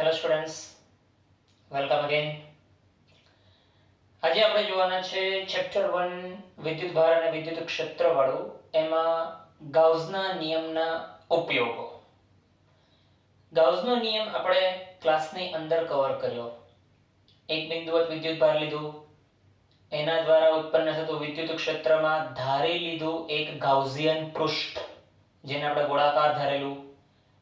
Hello students, welcome again. આજે આપણે જોવાના છે ચેપ્ટર 1 વિદ્યુત ભાર અને વિદ્યુત ક્ષેત્ર વાળું, એમાં ગાઉસના નિયમના ઉપયોગો. ગાઉસનો નિયમ આપણે ક્લાસની અંદર કવર કર્યો. એક બિંદુવત વિદ્યુત ભાર લીધું, એના દ્વારા ઉત્પન્ન થતું વિદ્યુત ક્ષેત્રમાં ધારી લીધું એક ગાઉસિયન પૃષ્ઠ, જેને આપણે ગોળાકાર ધારેલું.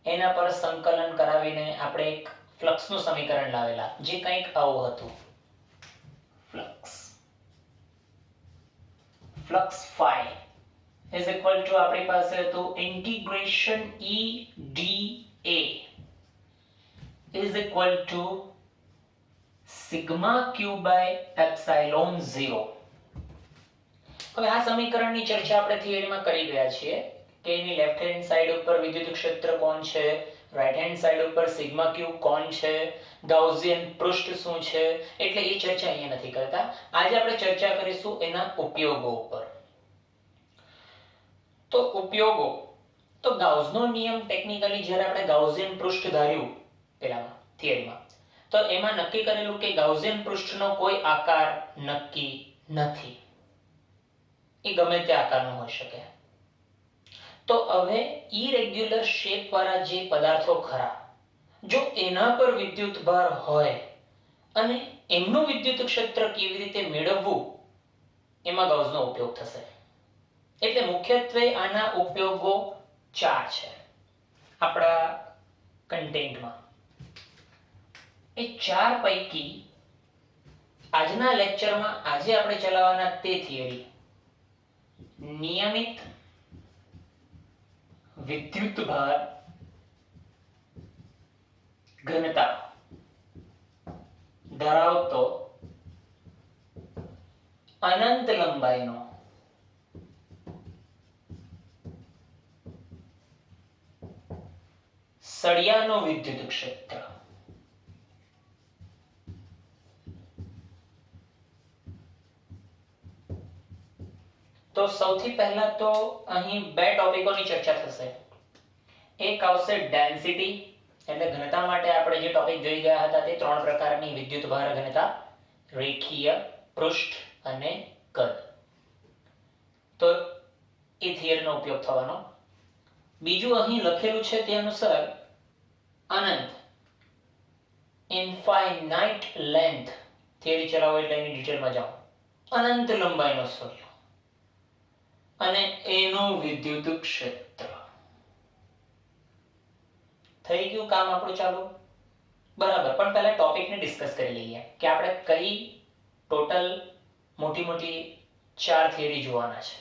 એના પર સંકલન કરાવીને આપણે એક ફ્લક્સનું સમીકરણ લાવેલા, જે કંઈક આવું હતું. Flux phi is equal to આપણી પાસે હતું integration E dA is equal to sigma Q by epsilon 0. હવે આ સમીકરણની ચર્ચા આપણે થિયરીમાં કરી ગયા છીએ કે એની લેફ્ટ હેન્ડ સાઈડ ઉપર વિદ્યુત ક્ષેત્ર કોણ છે, રાઈટ હેન્ડ સાઈડ ઉપર સિગ્મા ક્યુ કોણ છે, ગાઉસિયન પૃષ્ઠ શું છે, એટલે એ ચર્ચા અહીંયા નથી કરતા. આજે આપણે ચર્ચા કરીશું એના ઉપયોગો ઉપર. તો ઉપયોગો, તો ગાઉસનો નિયમ ટેકનિકલી જ્યારે આપણે ગાઉસિયન પૃષ્ઠ ધાર્યું પેલામાં થિયરીમાં, તો એમાં નક્કી કરેલું કે ગાઉસિયન પૃષ્ઠનો કોઈ આકાર નક્કી નથી, એ ગમે તે આકારનો હોઈ શકે. તો હવે ઇરેગ્યુલર શેપ વાળા જે પદાર્થો ખરા, જો એના પર વિદ્યુત ભાર હોય અને એમનું વિદ્યુત ક્ષેત્ર કેવી રીતે મેળવવું, એમાં ગાઉસનો ઉપયોગ થશે. એટલે મુખ્યત્વે આના ઉપયોગો 4 છે આપણા કન્ટેન્ટમાં. એ 4 પૈકી આજના લેક્ચરમાં આજે આપણે ચલાવવાના તે થિયરી નિયમિત વિદ્યુત ભાર ઘનતા ધરાવતો અનંત લંબાઈનો સળિયાનો વિદ્યુત ક્ષેત્ર. તો સૌથી પહેલા તો અહીં બે ટોપિકોની ચર્ચા થશે. એક આવશે ડેન્સિટી, એટલે ઘનતા માટે આપણે જે ટોપિક જોઈ ગયા હતા તે 3 પ્રકારની વિદ્યુત ભાર ઘનતા: રેખીય, પૃષ્ઠ અને કદ. તો એ થિયરીનો ઉપયોગ થવાનો. બીજું અહીં લખેલું છે તે અનુસાર અનંત, ઇન્ફાઇનાઇટ લેન્થ થિયરી ચલાવો એટલે એની ડિટેલમાં જાઓ. અનંત લંબાઈનો સળિયો અને એનું વિદ્યુત ક્ષેત્ર. થઈ ગયું કામ આપણું ચાલુ? બરાબર. પણ પહેલા ટોપિકને ડિસ્કસ કરી લઈએ કે આપણે કઈ ટોટલ મોટી 4 થિયરી જોવાના છે,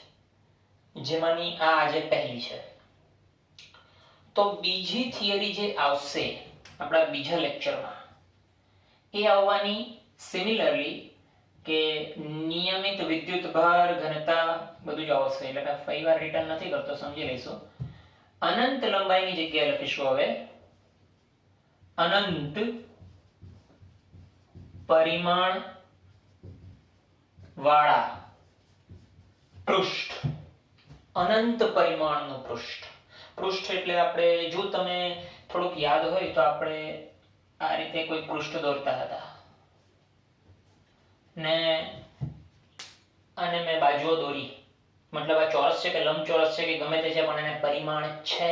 જેમાંની આ આજે પહેલી છે. તો બીજી થિયરી જે આવશે આપણા બીજા લેક્ચરમાં, એ આવવાની સિમિલરલી કે નિયમિત વિદ્યુત ભાર ઘનતા બધું જ આવશે. એટલે કે ફરી વાર રિટર્ન નથી કરતો, સમજી લઈશું. અનંત લંબાઈની જગ્યાએ લખીશું હવે અનંત પરિમાણ વાળા પૃષ્ઠ. અનંત પરિમાણનું પૃષ્ઠ. પૃષ્ઠ એટલે આપણે, જો તમે થોડુંક યાદ હોય તો આપણે આ રીતે કોઈ પૃષ્ઠ દોરતા હતા ને અને મેં બાજુઓ દોરી, મતલબ આ ચોરસ છે કે લંબચોરસ છે કે ગમે તે છે, પણ એને પરિમાણ છે.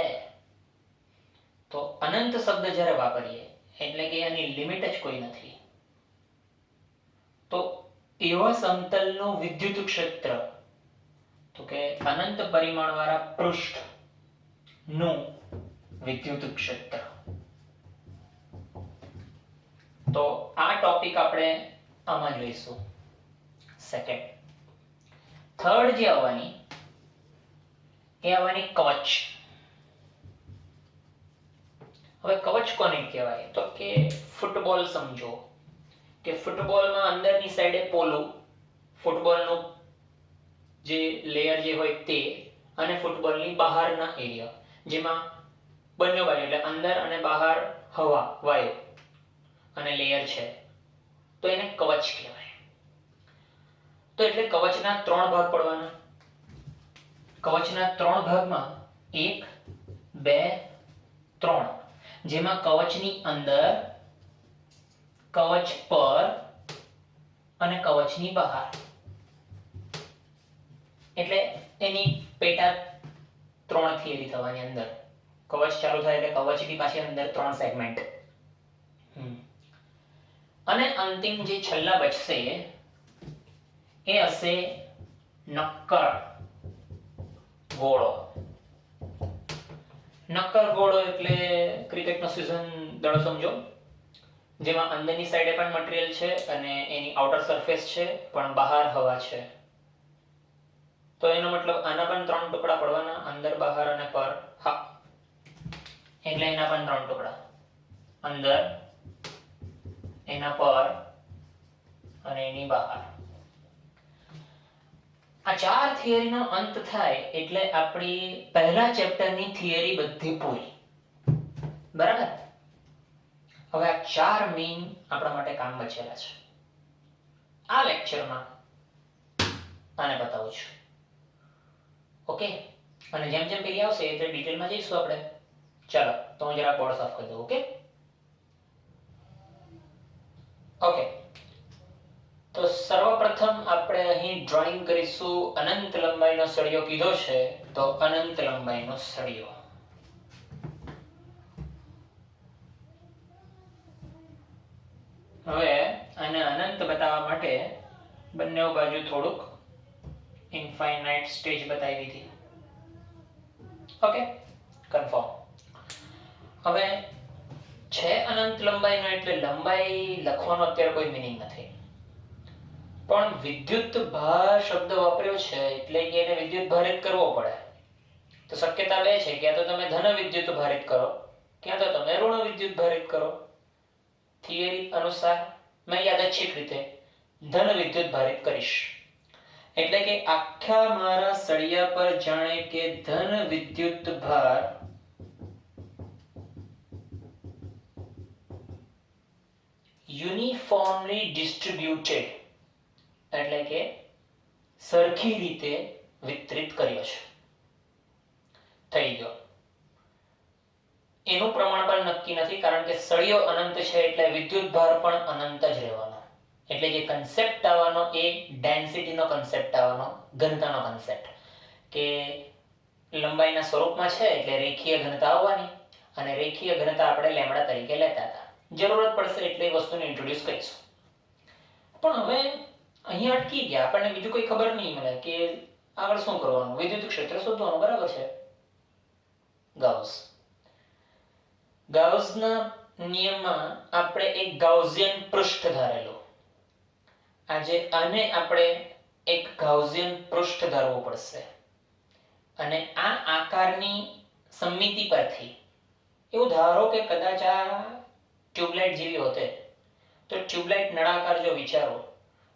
તો અનંત શબ્દ જ્યારે વાપરીએ એટલે કે એની લિમિટ જ કોઈ નથી. તો એવા સમતલનું વિદ્યુત ક્ષેત્ર, તો કે અનંત પરિમાણ વાળા પૃષ્ઠ નું વિદ્યુત ક્ષેત્ર. તો આ ટોપિક આપણે આમાં જોઈશું. સેકન્ડ. થર્ડ જે આવવાની એ આવવાની કવચ. હવે કવચ કોને કહેવાય? તો કે ફૂટબોલ સમજો કે ફૂટબોલમાં અંદરની સાઈડે પોલું, ફૂટબોલનું જે લેયર જે હોય તે, અને ફૂટબોલની બહારના એરિયા, જેમાં બંને બાજુ એટલે અંદર અને બહાર હવા, વાયુ અને લેયર છે, તો એને કવચ કહેવાય. તો એટલે કવચના 3 ભાગ પડવાના. કવચના 3 ભાગમાં 1, 2, 3, જેમાં કવચની અંદર કવચ પર અને કવચની બહાર. એટલે એની પેટા 3 થિયરી થવાની અંદર. કવચ ચાલુ થાય એટલે કવચની પાછી અંદર 3 સેગમેન્ટ. અને અંતિમ જે છેલ્લા બચશે એ હશે નક્કર ગોળો. નક્કર ગોળો એટલે ક્રિકેટનો સીઝન દડો સમજો, જેમાં અંદરની સાઈડે પણ મટીરીયલ છે અને એની આઉટર સરફેસ છે પણ બહાર હવા છે. તો એનો મતલબ આના પણ 3 ટુકડા પડવાના, અંદર, બહાર અને પર. હા, એટલે એના પણ 3 ટુકડા, અંદર, એના પર અને એની બહાર. આ 4 થિયરીનો અંત થાય એટલે આપણી પહેલા ચેપ્ટરની થિયરી બધી પૂરી. બરાબર? હવે આ 4 મેઇન આપણા માટે કામ બચેલા છે. આ લેક્ચરમાં આને બતાવું છું. ઓકે? અને જેમ જેમ પેલી આવશે એટલે ડિટેલમાં જઈશું આપણે. ચાલો, તો હું જરા બોર્ડ સાફ કરી દઉં. ઓકે? ઓકે, તો સર્વપ્રથમ આપણે અહીં ડ્રોઈંગ કરીશું. અનંત લંબાઈનો સળિયો કીધો છે તો અનંત લંબાઈનો સળિયો. હવે આને અનંત બતાવવા માટે બંને બાજુ થોડુંક ઇન્ફાઇનાઇટ સ્ટેજ બતાવી દીધી. Okay, confirm. હવે છે અનંત લંબાઈનો એટલે લંબાઈ લખવાનો અત્યારે કોઈ મીનિંગ નથી, પણ વિદ્યુત ભાર શબ્દ વાપર્યો છે એટલે કે એને વિદ્યુત ભારિત કરવો પડે. તો શક્યતા બે છે, ક્યાં તો તમે ધન વિદ્યુત ભારિત કરો, ક્યાં તો તમે ઋણ વિદ્યુત ભારિત કરો. થિયરી અનુસાર મેં યાદચ્છિક રીતે ધન વિદ્યુત ભારિત કરીશ. એટલે કે આખા મારા સળિયા પર જાણે કે ધન વિદ્યુત ભાર યુનિફોર્મલી ડિસ્ટ્રીબ્યુટેડ એટલે કે સરખી રીતે વિતરિત કર્યો છે. થઈ ગયો. એનું પ્રમાણ પણ નક્કી નથી, કારણ કે સળિયો અનંત છે એટલે વિદ્યુત ભાર પણ અનંત જ રહેવાનો. એટલે જે કન્સેપ્ટ આવવાનો એ ડેન્સિટીનો કન્સેપ્ટ આવવાનો, ઘનતાનો કન્સેપ્ટ, કે લંબાઈના સ્વરૂપમાં છે એટલે રેખીય ઘનતા આવવાની, અને રેખીય ઘનતા આપણે લેમ્ડા તરીકે લેતા હતા. જરૂરત પડશે એટલે એ વસ્તુને ઇન્ટ્રોડ્યુસ કરીશું. પણ હવે અહીંયા અટકી ગયા, આપણને બીજું કોઈ ખબર નહીં મળે કે આગળ શું કરવાનું. વિદ્યુત ક્ષેત્ર શોધવાનું, બરાબર છે? ગાઉસ. ગાઉસના નિયમમાં આપણે એક ગાઉસિયન પૃષ્ઠ ધારેલું. આજે આને આપણે એક ગાઉસિયન પૃષ્ઠ ધારવું પડશે, અને આ આકારની સમમિતિ પરથી એવું ધારો કે કદાચ આ ટ્યુબલાઇટ જેવી હોતે, તો ટ્યુબલાઇટ નળાકાર જો વિચારો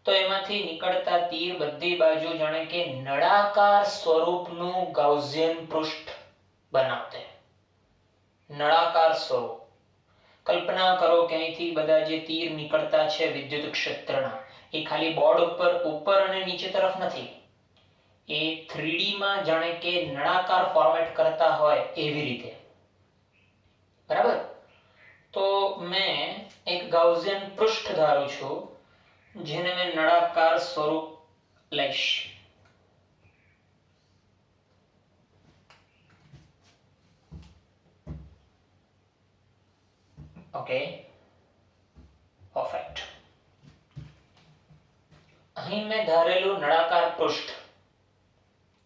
તો એમાંથી નીકળતા તીર બધી બાજુ જાણે કે નળાકાર સ્વરૂપનું ગાઉસિયન પૃષ્ઠ બનાવતે. નળાકાર સ્વરૂપ. કલ્પના કરો કે અહીંથી બધા જે તીર નીકળતા છે વિદ્યુત ક્ષેત્રના, એ ખાલી બોર્ડ ઉપર અને નીચે તરફ નથી, એ 3D માં જાણે કે નળાકાર ફોર્મેટ કરતા હોય એવી રીતે. બરાબર? તો મેં એક ગાઉસિયન પૃષ્ઠ ધારું છું, જેને મેં નળાકાર સ્વરૂપ લઈશ. Okay, perfect. અહીં મેં ધારેલું નળાકાર પૃષ્ઠ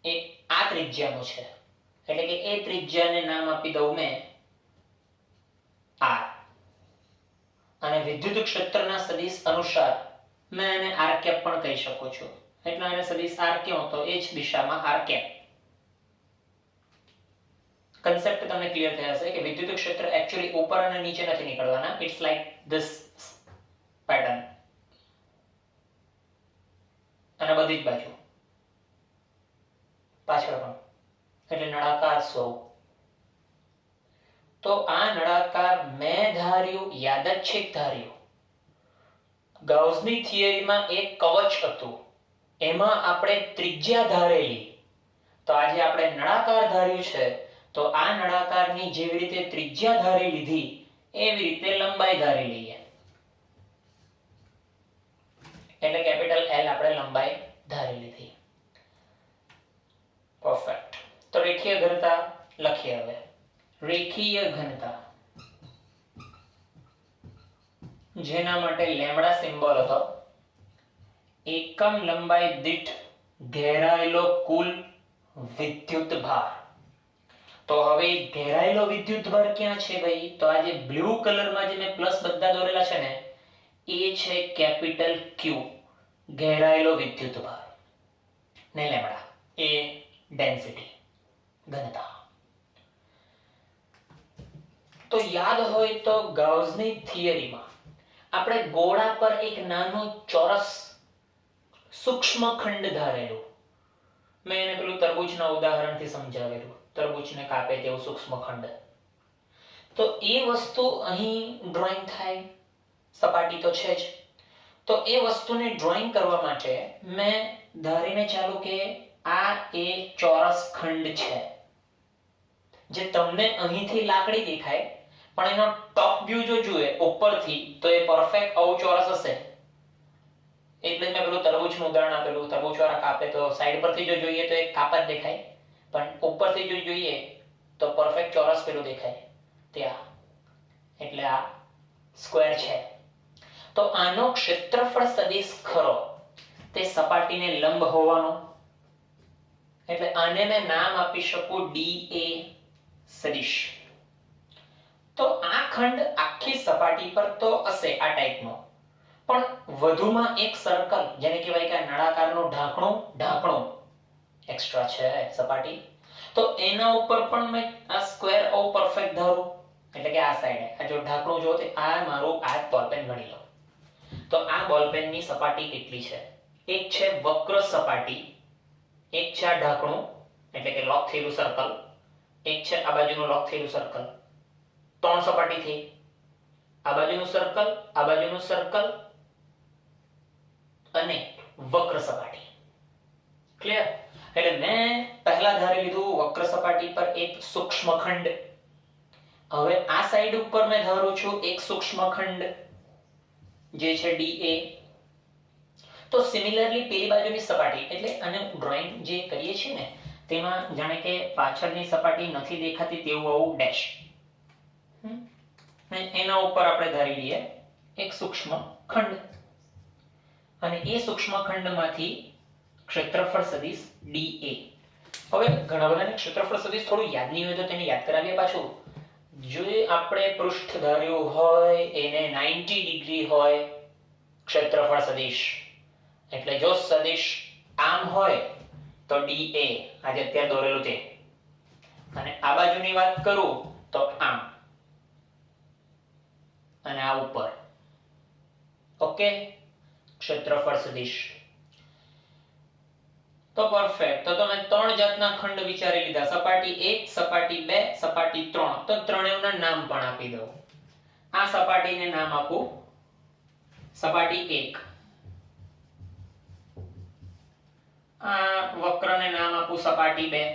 એ આ ત્રિજ્યાનું છે, એટલે કે એ ત્રિજ્યાને નામ આપી દઉં મેં R. અને વિદ્યુત ક્ષેત્રના સદિશ અનુસાર મેં એને r કેપ પણ કહી શકું છું. એટલે એને સદિશ r કહું તો એ જ દિશામાં r કેપ. કન્સેપ્ટ તમને ક્લિયર થયા હશે કે વિદ્યુત ક્ષેત્ર એક્ચ્યુઅલી ઉપર અને નીચે નથી નીકળવાના. ઇટ્સ લાઈક ધીસ પેટર્ન, અને બધી જ બાજુ પાછળ પણ, એટલે નળાકાર સ્વરૂપ. તો આ નળાકાર મેં ધાર્યું, યાદચ્છિક ધાર્યું. ગાઉસની થિયરીમાં એક કવચ હતું, એમાં આપણે ત્રિજ્યા ધારેલી. તો આજે આપણે નળાકાર ધાર્યું છે, તો આ નળાકારની જેવી રીતે ત્રિજ્યા ધારી લીધી એવી રીતે લંબાઈ ધારી લઈએ. એટલે કેપિટલ L આપણે લંબાઈ ધારી લીધી. પરફેક્ટ. તો રેખીય ઘનતા લખીએ હવે. રેખીય ઘનતા જેના માટે લેમ્બડા સિમ્બોલ હતો, એકમ લંબાઈ દીઠ ઘેરાયેલો કુલ વિદ્યુત ભાર. તો હવે ઘેરાયેલો વિદ્યુત ભાર ક્યાં છે ભાઈ? તો આ જે બ્લુ કલરમાં જે મેં પ્લસ બધા દોરેલા છે ને, એ છે કેપિટલ Q, ઘેરાયેલો વિદ્યુત ભાર, ને લેમ્બડા એ ડેન્સિટી, ઘનતા. તો યાદ હોય તો ગાઉસની થિયરીમાં આપણે ગોળા પર એક નાનું ચોરસ સૂક્ષ્મ ખંડ ધારેલું, મેં એને પેલું તરબૂચના ઉદાહરણથી સમજાવેલું, તરબૂચને કાપે તેવું સૂક્ષ્મ ખંડ. તો એ વસ્તુ અહીં ડ્રોઈંગ થાય, સપાટી તો છે જ. તો એ વસ્તુને ડ્રોઈંગ કરવા માટે મેં ધારીને ચાલુ કે આ એ ચોરસ ખંડ છે, જે તમને અહીંથી લાકડી દેખાય, પણ એનો ટોપ વ્યૂ જો જુએ ઉપરથી તો એ પરફેક્ટ આવું ચોરસ હશે. એટલે મેં પેલું તરબૂચનું ઉદાહરણ આપેલું, તરબૂચવાળા કાપે તો સાઈડ પરથી જો જોઈએ તો એક કાપ જ દેખાય, પણ ઉપરથી જો જોઈએ તો પરફેક્ટ ચોરસ પેલું દેખાય ત્યાં. એટલે આ સ્ક્વેર છે. તો આનો ક્ષેત્રફળ સદિશ ખરો તે સપાટીને લંબ હોવાનો, એટલે આને મેં નામ આપી શકું dA સદિશ. તો આ ખંડ આખી સપાટી પર તો હશે આ ટાઈપનો, પણ વધુમાં એક સર્કલ, જેને કહેવાય કે નળાકારનું ઢાંકણું એક્સ્ટ્રા છે સપાટી, તો એના ઉપર પણ મેં આ સ્ક્વેર ઓ પરફેક્ટ ધારું. એટલે કે આ સાઈડે આ જો ઢાંકણું જો તે આ મારું આ બોલપેન ગણી લો. તો આ બોલપેનની સપાટી કેટલી છે? એક છે વક્ર સપાટી, એક છે આ ઢાંકણું એટલે કે લોક થયેલું સર્કલ, એક છે આ બાજુનું લોક થયેલું સર્કલ. 3 સપાટી થઈ. આ બાજુનું સર્કલ અને વક્ર સપાટી. ક્લિયર? એટલે મેં પહેલા ધારી લીધું વક્ર સપાટી પર એક સૂક્ષ્મ ખંડ. હવે આ સાઈડ ઉપર મેં ધારું છું એક સૂક્ષ્મ ખંડ જે છે dA. તો સિમિલરલી પેલી બાજુની સપાટી, એટલે આને ડ્રોઈંગ જે કરીએ છીએ ને તેમાં જાણે કે પાછળની સપાટી નથી દેખાતી તેવું આવું ડેશ, એના ઉપર આપણે ધારી લઈએ એક સૂક્ષ્મ ખંડ, અને એ સૂક્ષ્મ ખંડમાંથી ક્ષેત્રફળ સદિશ dA. હવે ઘણા બધાને ક્ષેત્રફળ સદિશ થોડું યાદ નહીં હોય તો તેને યાદ કરાવીએ પાછું. જો આપણે પૃષ્ઠ ધાર્યું હોય એને 90 ડિગ્રી હોય ક્ષેત્રફળ સદિશ, એટલે જો સદિશ આમ હોય તો dA, આજે અત્યારે દોરેલું તે, અને આ બાજુની વાત કરું તો આમ, અને આ ઉપર. ઓકે, ક્ષેત્રફળ સદિશ. તો પરફેક્ટ. તો તમે 3 જાતના ખંડ વિચારી લીધા, સપાટી 1, સપાટી 2, સપાટી 3. તો ત્રણેયના નામ પણ આપી દઉં. આ સપાટીને નામ આપું સપાટી 1, આ વક્રને નામ આપું સપાટી 2,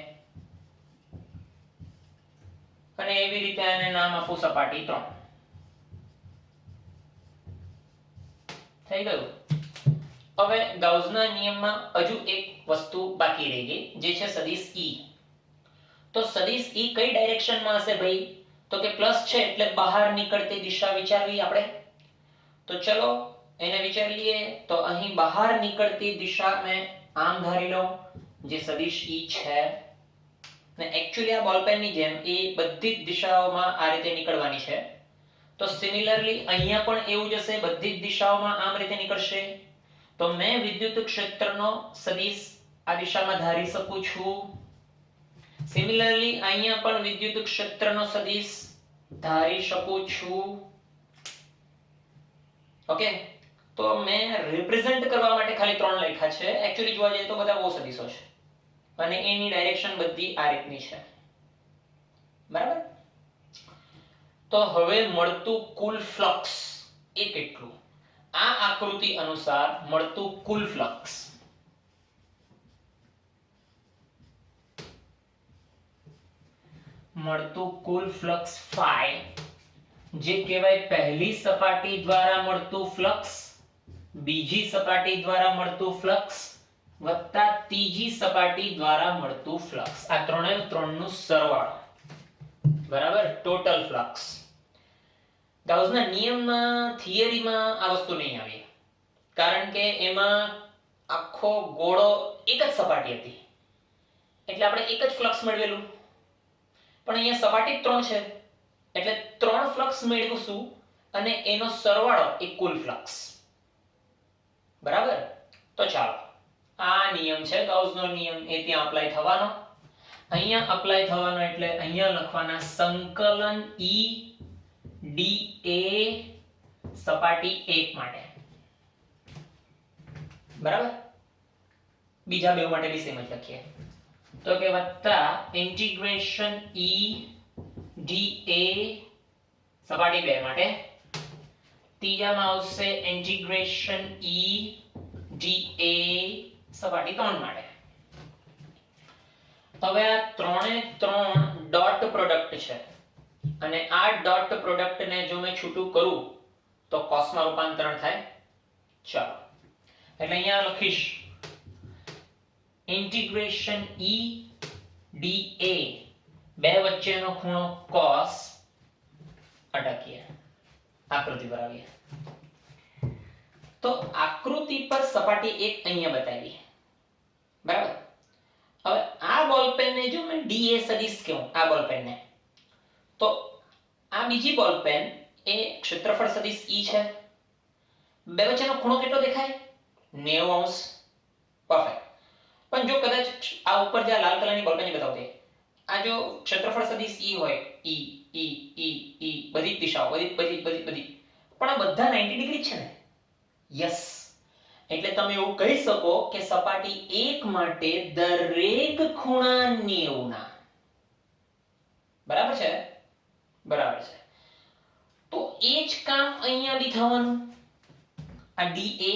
અને એવી રીતે આને નામ આપું સપાટી 3. થઈ ગયું? હવે ગાઉસના નિયમમાં હજુ એક વસ્તુ બાકી રહી ગઈ, જે છે સદિશ E. તો સદિશ E કઈ ડાયરેક્શનમાં હશે ભાઈ? તો કે પ્લસ છે એટલે બહાર નીકળતી દિશા વિચારવી આપણે. તો ચલો એને વિચારી લઈએ. તો અહીં બહાર નીકળતી દિશા મેં આમ ધારી લઉં, જે સદિશ E છે, ને એક્ચ્યુઅલી આ બોલપેનની જેમ એ બધી જ દિશાઓમાં આ રીતે નીકળવાની છે. તો સિમિલરલી અહીંયા પણ એવું જ હશે, બધી જ દિશાઓમાં આમ રીતે નીકળશે. તો મેં વિદ્યુત ક્ષેત્રનો સદિશ આ દિશામાં ધારી શકું છું. સિમિલરલી અહીંયા પણ વિદ્યુત ક્ષેત્રનો સદિશ ધારી શકું છું. ઓકે, તો મેં રિપ્રેઝન્ટ કરવા માટે ખાલી 3 લખ્યા છે. એક્ચ્યુઅલી જોવા જઈએ તો બધા બહુ સદિશો છે, અને એની ડાયરેક્શન બધી આ રીતની છે. બરાબર? તો હવે મળતું કુલ ફ્લક્સ એ કેટલું? આ આકૃતિ અનુસાર મળતું કુલ ફ્લક્સ phi, જે કહેવાય પહેલી સપાટી દ્વારા મળતું ફ્લક્સ બીજી સપાટી દ્વારા મળતું ફ્લક્સ વત્તા ત્રીજી સપાટી દ્વારા મળતું ફ્લક્સ, આ ત્રણે ત્રણનું સરવાળો, બરાબર, ટોટલ ફ્લક્સ. ગાઉસના નિયમમાં, થિયરીમાં આ વસ્તુ નહીં આવી, કારણ કે એમાં આખો ગોળો એક જ સપાટી હતી એટલે આપણે એક જ ફ્લક્સ મેળવેલું. પણ અહીંયા સપાટી 3 છે એટલે 3 ફ્લક્સ મેળવીશું અને એનો સરવાળો એ કુલ ફ્લક્સ. બરાબર? તો ચાલો, આ નિયમ છે ગાઉસનો નિયમ, એ ત્યાં અપ્લાય થવાનો. અહીંયા અપ્લાય થવાનો એટલે અહીંયા લખવાના સંકલન E dA સપાટી 1 માટે. બરાબર? બીજા બે માટે બી સેમ જ લખીએ. તો કે વત્તા ઇન્ટિગ્રેશન E dA સપાટી 2 માટે. ત્રીજામાં આવશે ઇન્ટિગ્રેશન E dA સપાટી 3 માટે. હવે આ ત્રણે ત્રણ ડોટ પ્રોડક્ટ છે અને આ ડોટ પ્રોડક્ટ ને જો મેં છૂટું કરું તો cos માં રૂપાંતરણ થાય. ચાલો, એટલે અહીંયા લખીશ ઇન્ટિગ્રેશન E dA, બે વચ્ચેનો ખૂણો cos, અટકીએ, આકૃતિ પર આવીએ. તો આકૃતિ પર સપાટી 1 અહીંયા બતાવી, બરાબર. હવે આ બોલપેન ને જો મેં dA સદિશ કહું, આ બોલપેન ને, તો આ બીજી બોલપેન એ ક્ષેત્રફળ સદિશ E છે. બે વચ્ચેનો ખૂણો કેટલો દેખાય? 90 અંશ. પરફેક્ટ. પણ જો કદાચ આ ઉપર જે લાલ કલરની બોલપેન બતાવતી, આ જો ક્ષેત્રફળ સદિશ E હોય, E E E E બધી દિશાઓ, બધી પણ આ બધા 90 ડિગ્રી છે ને? યસ. એટલે તમે એવું કહી શકો કે સપાટી 1 માટે દરેક ખૂણા 90 ના. બરાબર છે? બરાબર છે. તો એ જ કામ અહીંયા બી થવાનું. આ dA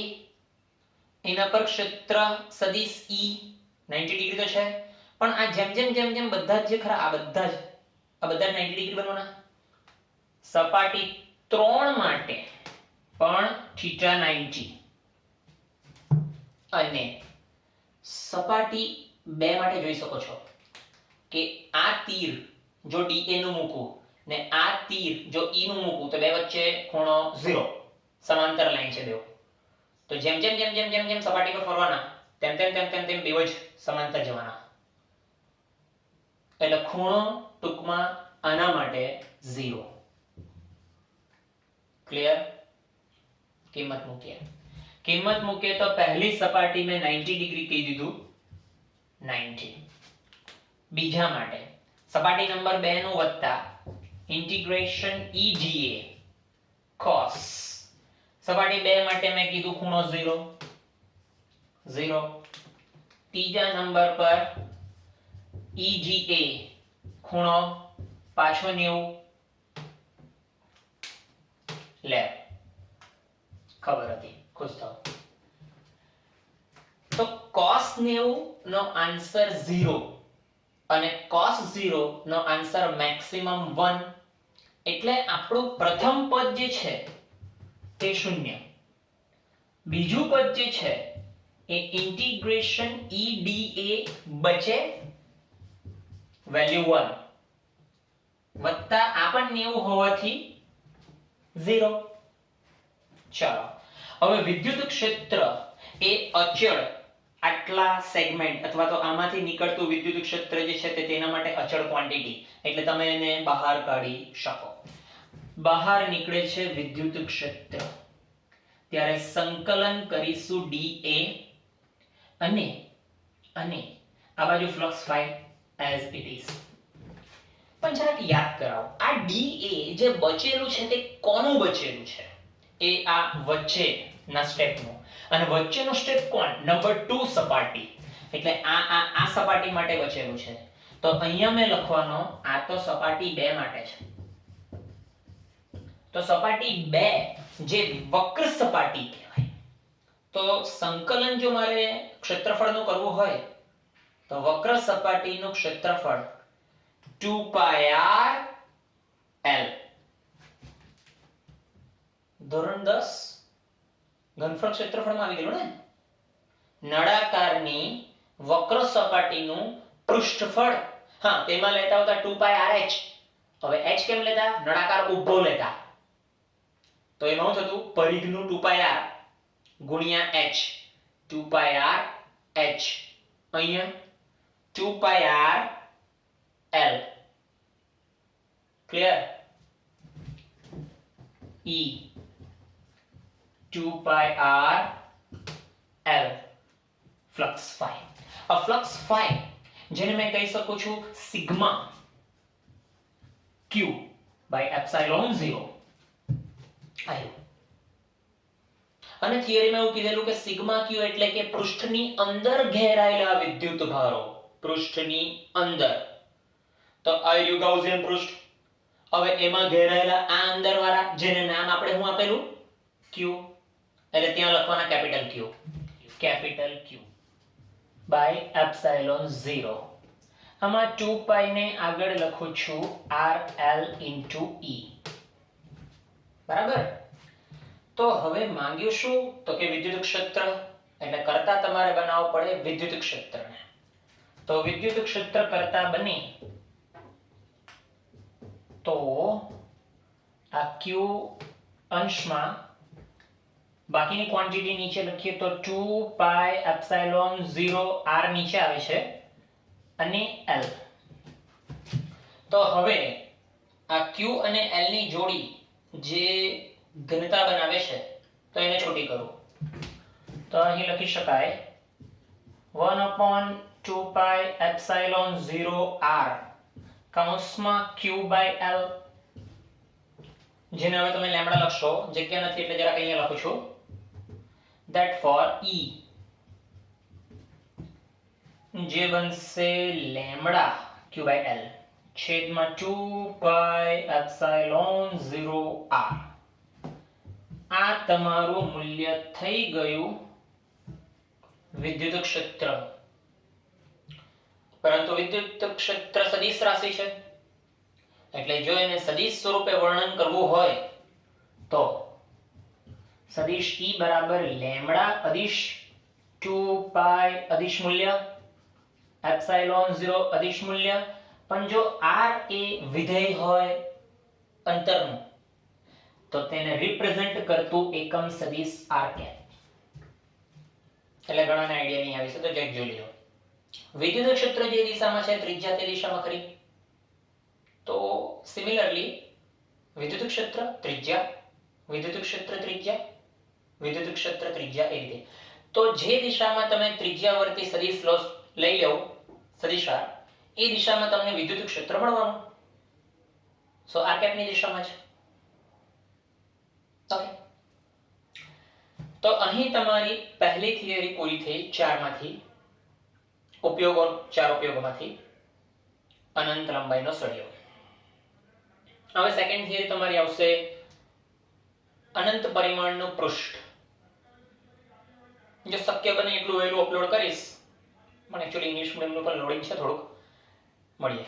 એના પર ક્ષેત્ર સદિશ E 90 ડિગ્રી તો છે, પણ આ જેમ બધા જ જે ખરા આ બધા 90 ડિગ્રી બનવાના. સપાટી 3 માટે પણ θ 90 અને સપાટી 2 માટે જોઈ શકો છો કે આ તીર જો dA નું મૂકું ને આ તીર જો E નું મૂકું તો બે વચ્ચે ખૂણો 0, સમાંતર લાઈન છે બેવ. તો જેમ સપાટી પર ફરવાના તેમ બેવ જ સમાંતર જવાના. એટલે ખૂણો ટૂંકમાં આના માટે 0. ક્લિયર? કિંમત મૂકીએ તો પહેલી સપાટી મેં 90 ડિગ્રી કહી દીધું, 90. બીજા માટે સપાટી નંબર 2 નું વત્તા ઇન્ટિગ્રેશન E dA cos, સપાટી 2 માટે મેં કીધું ખૂણો 0. ત્રીજા નંબર પર E dA ખૂણો પાછો 90. લે, ખબર હતી, ખુશ થાઓ. તો cos 90 નો આન્સર 0 અને cos 0 નો આન્સર મેક્સિમમ 1. એટલે આપણું પ્રથમ પદ જે છે તે 0, બીજું પદ જે છે એ ઇન્ટિગ્રેશન E dA બચે વેલ્યુ 1 વત્તા આ પણ 90 હોવાથી 0. ચાલો, હવે વિદ્યુત ક્ષેત્ર એ અચળ, આટલા સેગમેન્ટ અથવા તો આમાંથી નીકળતું વિદ્યુત ક્ષેત્ર જે છે તે તેના માટે અચળ ક્વોન્ટિટી, એટલે તમે એને બહાર કાઢી શકો. બહાર નીકળે છે વિદ્યુત ક્ષેત્ર, ત્યારે સંકલન કરીશું dA અને આ બાજુ flux phi as it is. પણ જરાક યાદ કરાવો, આ dA જે બચેલું છે તે કોનું બચેલું છે? એ આ વચ્ચેના સ્ટેપનું, અને વચ્ચેનો સ્ટેપ કોણ? નંબર 2 સપાટી. એટલે આ સપાટી માટે બચેલું છે. તો અહીંયા મેં લખવાનો આ તો સપાટી 2 માટે છે. તો સપાટી 2 જે વક્ર સપાટી કહેવાય. તો સંકલન જો મારે ક્ષેત્રફળનું કરવું હોય તો વક્ર સપાટીનું ક્ષેત્રફળ 2πr L. ધોરણ 10 ઘનફળ ક્ષેત્રફળમાં આવી ગયેલું ને. નળાકારની વક્ર સપાટીનું પૃષ્ઠફળ, હા તેમાં લેતા હતા 2πrh. હવે h કેમ લેતા? નળાકાર ઊભો લેતા. તો એમાં શું થતું? પરિઘનું 2πr ગુણ્યા h, 2πr h. અહીંયા 2πr l. Clear? e 2πr l flux phi. આ ફ્લક્સ ફાઈ જેને મેં કહી શકું છું સિગ્મા q બાય એપ્સિલોન 0 આયો. અને થિયરીમાં એવું કીધેલું કે સિગ્મા q એટલે કે પૃષ્ઠની અંદર ઘેરાયેલા વિદ્યુત ભારો. પૃષ્ઠની અંદર. તો આ રહ્યું ગાઉસિયન પૃષ્ઠ. હવે એમાં ઘેરાયેલા આ અંદર વાળા જેને નામ આપણે શું આપેલું? q. એટલે ત્યાં લખવાના capital q. Capital q by epsilon 0. આમાં 2π ને આગળ લખું છું rl * e. બરાબર? તો હવે માંગ્યું શું? તો કે વિદ્યુત ક્ષેત્ર, એટલે કરતા તમારે બનાવવો પડે વિદ્યુત ક્ષેત્રને. તો વિદ્યુત ક્ષેત્ર કરતા બની તો આ q અંશમાં બાકીની ક્વોન્ટિટી નીચે લખીએ તો 2π એપ્સિલોન 0 r નીચે આવે છે અને l. તો હવે આ q અને l ની જોડી જે ઘનતા બનાવે છે તો એને છૂટી કરું તો અહીં લખી શકાય 1/2π એપ્સિલોન 0 r કૌંસમાં q બાય l, જેને હવે તમે લેમ્ડા લખશો, જગ્યા નથી એટલે જરા અહીંયા લખું છું. that for e જે બનશે લેમ્ડા q બાય l છેદમાં 2π એપ્સિલોન 0 r. આ તમારું મૂલ્ય થઈ ગયું વિદ્યુત ક્ષેત્ર. પરંતુ વિદ્યુત ક્ષેત્ર સદિશ રાશિ છે, એટલે જો એને સદિશ સ્વરૂપે વર્ણન કરવું હોય તો સદિશ E બરાબર લેમ્ડા અદિશ 2π અદિશ મૂલ્ય એપ્સિલોન 0 અદિશ મૂલ્ય. પણ જો r એ વિધેય હોય અંતરનું તો તેને રિપ્રેઝન્ટ કરતું એકમ સદિશ r કેપ. એટલે ઘણાને આઈડિયા નહીં આવી શકે તો ચેક જોઈ લો. વિદ્યુત ક્ષેત્ર જે દિશામાં છે ત્રિજ્યા તે દિશામાં ખરી. તો સિમિલરલી વિદ્યુત ક્ષેત્ર ત્રિજ્યા, વિદ્યુત ક્ષેત્ર ત્રિજ્યા, વિદ્યુત ક્ષેત્ર ત્રિજ્યા એ રીતે. તો જે દિશામાં તમે ત્રિજ્યાવર્તી સદિશ લઈ લો સદિશ r, એ દિશામાં તમને વિદ્યુત ક્ષેત્ર મળવાનું. સો r કેપની દિશામાં છે. ઓકે, તો અહીં તમારી પહેલી થિયરી પૂરી થઈ 4 માંથી. ચાર ઉપયોગોમાંથી અનંત લંબાઈનો સળિયો. હવે સેકન્ડ થિયરી તમારી આવશે અનંત પરિમાણનું પૃષ્ઠ. જો શક્ય બને એટલું વહેલું અપલોડ કરીશ, પણ એકચ્યુઅલી ઇંગ્લિશ મીડિયમનું પણ લોડિંગ છે થોડુંક. મળીએ.